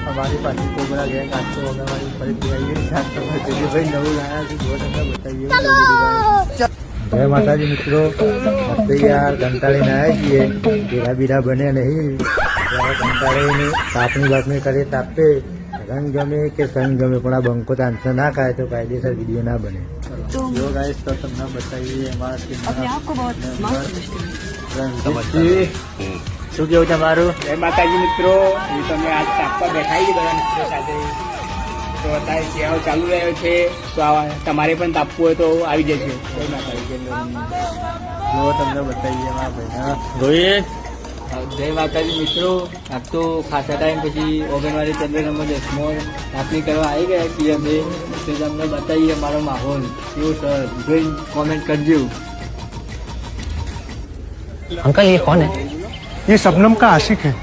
हमारी पास cobra gang आज तो हमारी फरीથી આવી સાત તો ભાઈ નવું લાયા છે જો તમને બતાવીએ જય માતાજી મિત્રો આપણે યાર કંટાળીને આવ્યા છીએ બેડા બીડા બને નહીં કંટાળીને તાપણી કરે તાપે રંગ ગમે કે સંગ ગમે પણ આ બંકો તો આન્સર ના ખાય તો કાયદેસર વિડીયો ના બને જો ગાઈસ તો તમને બતાવીએ શું કેવું તમારું જય માતાજી મિત્રો હું તમને આજ તાપવા બેઠાઈ બધા મિત્રો સાથે તો અત્યારે શિયાળો ચાલુ રહ્યો છે તો તમારે પણ તાપવું હોય તો આવી જશે જય માતાજી જો તમને બતાવીએ મારા ભાઈ રોહિત જય માતાજી મિત્રો આજ તો ખાસા ટાઈમ પછી ઓગણવાડી ચંદ્ર નંબર 10 તાપણી કરવા આવી ગયા છીએ અમે તો તમને બતાવીએ અમારો માહોલ કેવો સર જોઈ કોમેન્ટ કરજો अंकल ये कौन है? ये शबनम का आशिक है।